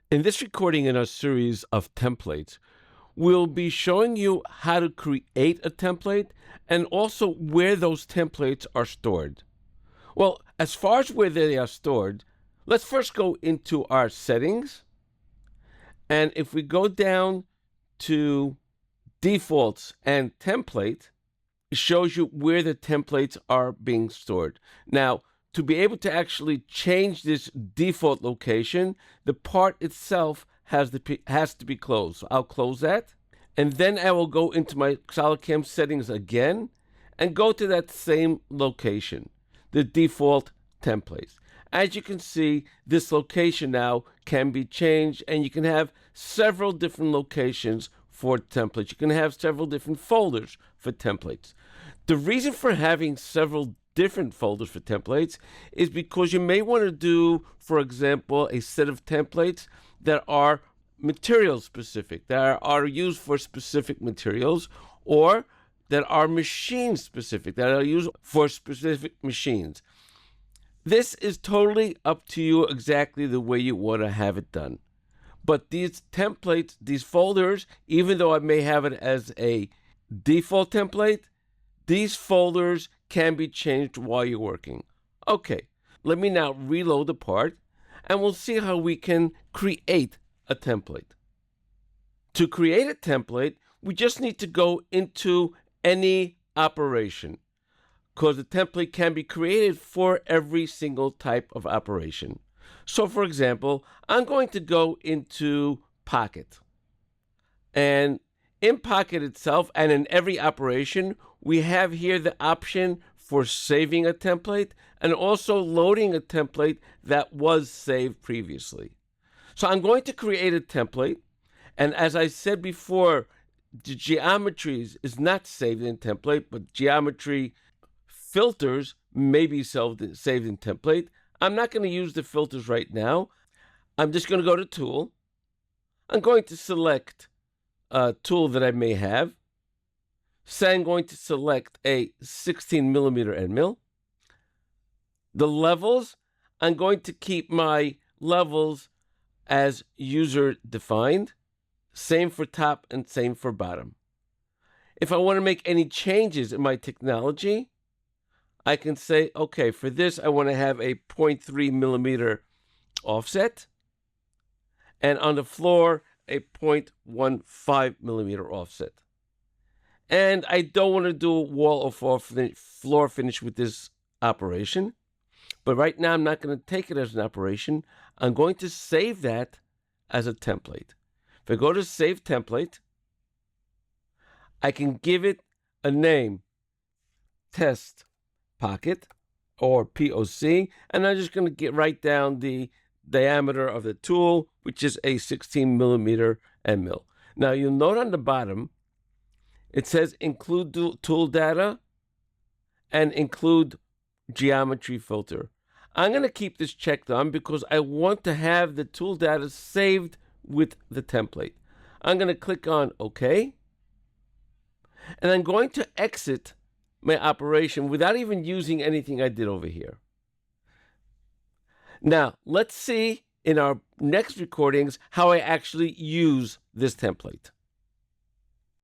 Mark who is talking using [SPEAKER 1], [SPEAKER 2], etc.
[SPEAKER 1] In this recording in our series of templates, we'll be showing you how to create a template and also where those templates are stored. Well, as far as where they are stored, let's first go into our settings. And if we go down to defaults and template, it shows you where the templates are being stored. Now, to be able to actually change this default location, the part itself has to be closed. So I'll close that. And then I will go into my SolidCAM settings again and go to that same location, the default templates. As you can see, this location now can be changed, and you can have several different locations for templates. You can have several different folders for templates. The reason for having several different folders for templates is because you may want to do, for example, a set of templates that are material specific, that are used for specific materials, or that are machine specific, that are used for specific machines. This is totally up to you exactly the way you want to have it done. But these templates, these folders, even though I may have it as a default template, these folders can be changed while you're working. Okay, let me now reload the part, and we'll see how we can create a template. To create a template, we just need to go into any operation, because the template can be created for every single type of operation. So for example, I'm going to go into Pocket. And in Pocket itself, and in every operation, we have here the option for saving a template and also loading a template that was saved previously. So I'm going to create a template. And as I said before, the geometries is not saved in template, but geometry filters may be saved in template. I'm not going to use the filters right now. I'm just going to go to Tool. I'm going to select a tool that I may have. Say I'm going to select a 16mm end mill. The levels, I'm going to keep my levels as user defined. Same for top and same for bottom. If I want to make any changes in my technology, I can say, okay, for this, I want to have a 0.3mm offset. And on the floor, a 0.15mm offset. And I don't want to do a wall or floor finish with this operation. But right now, I'm not going to take it as an operation. I'm going to save that as a template. If I go to Save Template, I can give it a name, Test Pocket, or POC, and I'm just going to write down the diameter of the tool, which is a 16mm end mill. Now you'll note on the bottom, it says include tool data and include geometry filter. I'm going to keep this checked on because I want to have the tool data saved with the template. I'm going to click on OK, and I'm going to exit my operation without even using anything I did over here. Now, let's see in our next recordings how I actually use this template.